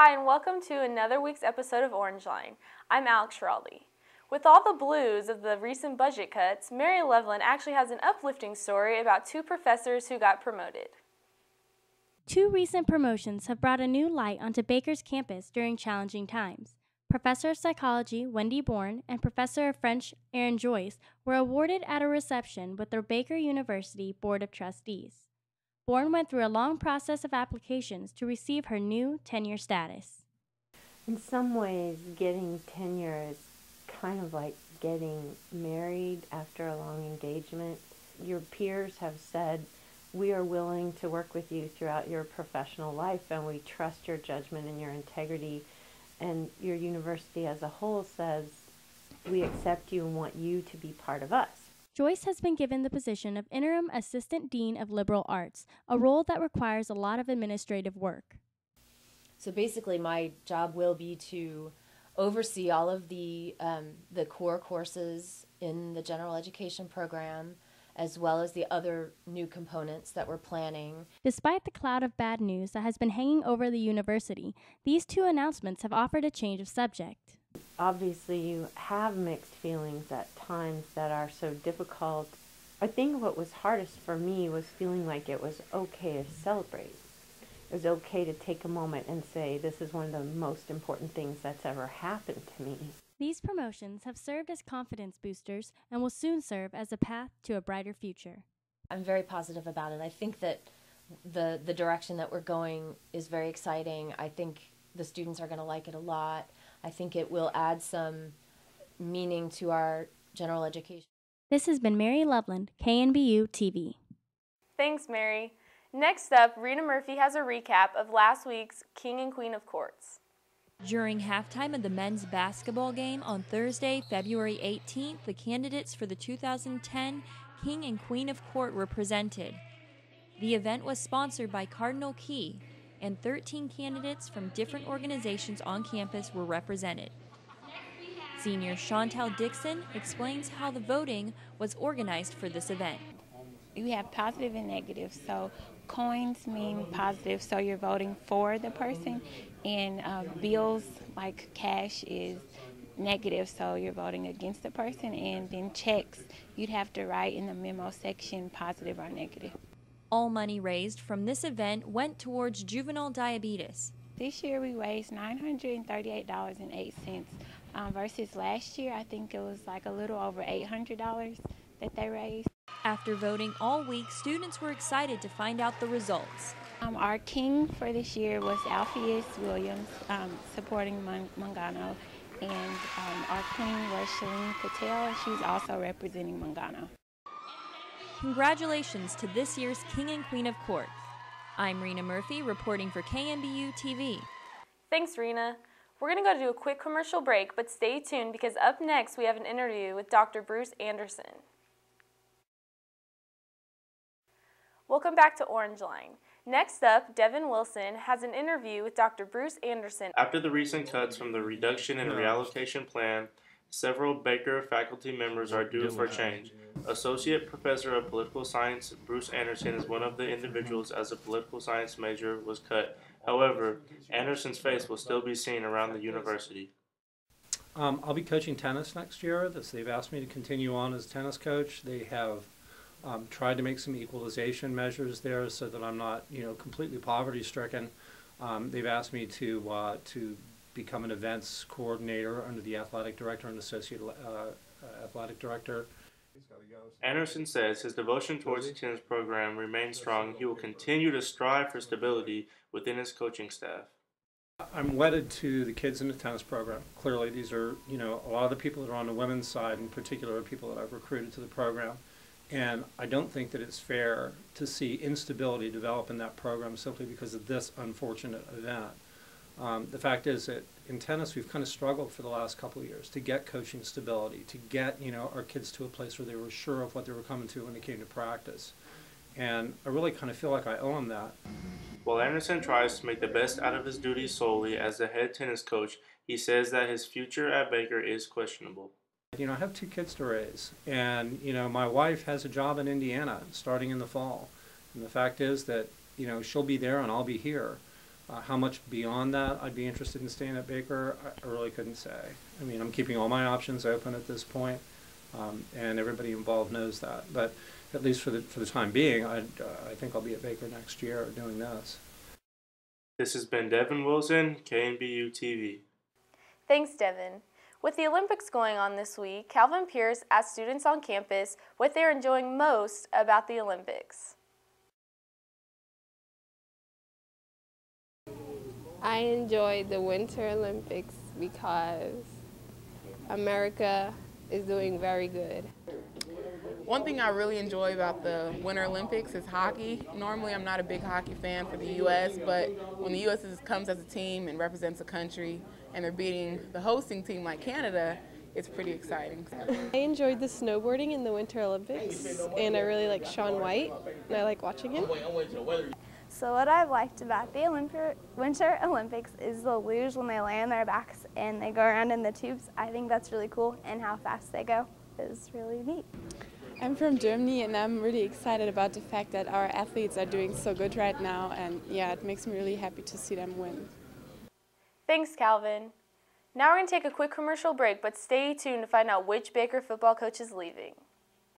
Hi, and welcome to another week's episode of Orangeline. I'm Alex Schiraldi. With all the blues of the recent budget cuts, Mary Loveland actually has an uplifting story about two professors who got promoted. Two recent promotions have brought a new light onto Baker's campus during challenging times. Professor of Psychology Wendi Born and Professor of French Erin Joyce were awarded at a reception with the Baker University Board of Trustees. Born went through a long process of applications to receive her new tenure status. In some ways, getting tenure is kind of like getting married after a long engagement. Your peers have said, we are willing to work with you throughout your professional life, and we trust your judgment and your integrity. And your university as a whole says, we accept you and want you to be part of us. Joyce has been given the position of Interim Assistant Dean of Liberal Arts, a role that requires a lot of administrative work. So basically my job will be to oversee all of the core courses in the general education program, as well as the other new components that we're planning. Despite the cloud of bad news that has been hanging over the university, these two announcements have offered a change of subject. Obviously, you have mixed feelings at times that are so difficult. I think what was hardest for me was feeling like it was okay to celebrate. It was okay to take a moment and say, this is one of the most important things that's ever happened to me. These promotions have served as confidence boosters and will soon serve as a path to a brighter future. I'm very positive about it. I think that the direction that we're going is very exciting. I think the students are going to like it a lot. I think it will add some meaning to our general education. This has been Mary Loveland, KNBU-TV. Thanks, Mary. Next up, Reina Murphy has a recap of last week's King and Queen of Courts. During halftime of the men's basketball game on Thursday, February 18th, the candidates for the 2010 King and Queen of Court were presented. The event was sponsored by Cardinal Key, and 13 candidates from different organizations on campus were represented. Senior Shontelle Dixon explains how the voting was organized for this event. You have positive and negative, so coins mean positive, so you're voting for the person, and bills like cash is negative, so you're voting against the person, and then checks, you'd have to write in the memo section positive or negative. All money raised from this event went towards juvenile diabetes. This year we raised $938.08 versus last year I think it was like a little over $800 that they raised. After voting all week, students were excited to find out the results. Our king for this year was Alpheus Williams, supporting Mangano, and our queen was Shalene Patel. She's also representing Mangano. Congratulations to this year's King and Queen of Court. I'm Reina Murphy reporting for KNBU-TV. Thanks, Reina. We're going to go do a quick commercial break, but stay tuned because up next we have an interview with Dr. Bruce Anderson. Welcome back to Orangeline. Next up, Devin Wilson has an interview with Dr. Bruce Anderson. After the recent cuts from the reduction and reallocation plan, several Baker faculty members are due for change. Associate Professor of Political Science Bruce Anderson is one of the individuals as a political science major was cut. However, Anderson's face will still be seen around the university. I'll be coaching tennis next year. They've asked me to continue on as tennis coach. They have tried to make some equalization measures there so that I'm not, completely poverty-stricken. They've asked me to become an events coordinator under the athletic director and associate athletic director. Anderson says his devotion towards the tennis program remains strong. He will continue to strive for stability within his coaching staff. I'm wedded to the kids in the tennis program. Clearly, these are, a lot of the people that are on the women's side in particular are people that I've recruited to the program. And I don't think that it's fair to see instability develop in that program simply because of this unfortunate event. The fact is that in tennis we've kind of struggled for the last couple of years to get coaching stability, to get our kids to a place where they were sure of what they were coming to when they came to practice. And I really kind of feel like I owe them that. While Anderson tries to make the best out of his duties solely as the head tennis coach, he says that his future at Baker is questionable. I have 2 kids to raise, and my wife has a job in Indiana starting in the fall. And the fact is that she'll be there and I'll be here. How much beyond that I'd be interested in staying at Baker, I really couldn't say. I mean, I'm keeping all my options open at this point, and everybody involved knows that. But at least for the time being, I think I'll be at Baker next year doing this. This has been Devin Wilson, KNBU-TV. Thanks, Devin. With the Olympics going on this week, Calvin Pearce asked students on campus what they're enjoying most about the Olympics. I enjoy the Winter Olympics because America is doing very good. One thing I really enjoy about the Winter Olympics is hockey. Normally I'm not a big hockey fan for the U.S., but when the U.S. comes as a team and represents a country and they're beating the hosting team like Canada, it's pretty exciting. I enjoyed the snowboarding in the Winter Olympics, and I really like Shaun White, and I like watching him. So what I've liked about the Winter Olympics is the luge when they lay on their backs and they go around in the tubes. I think that's really cool, and how fast they go is really neat. I'm from Germany, and I'm really excited about the fact that our athletes are doing so good right now, and yeah, it makes me really happy to see them win. Thanks, Calvin. Now we're going to take a quick commercial break, but stay tuned to find out which Baker football coach is leaving.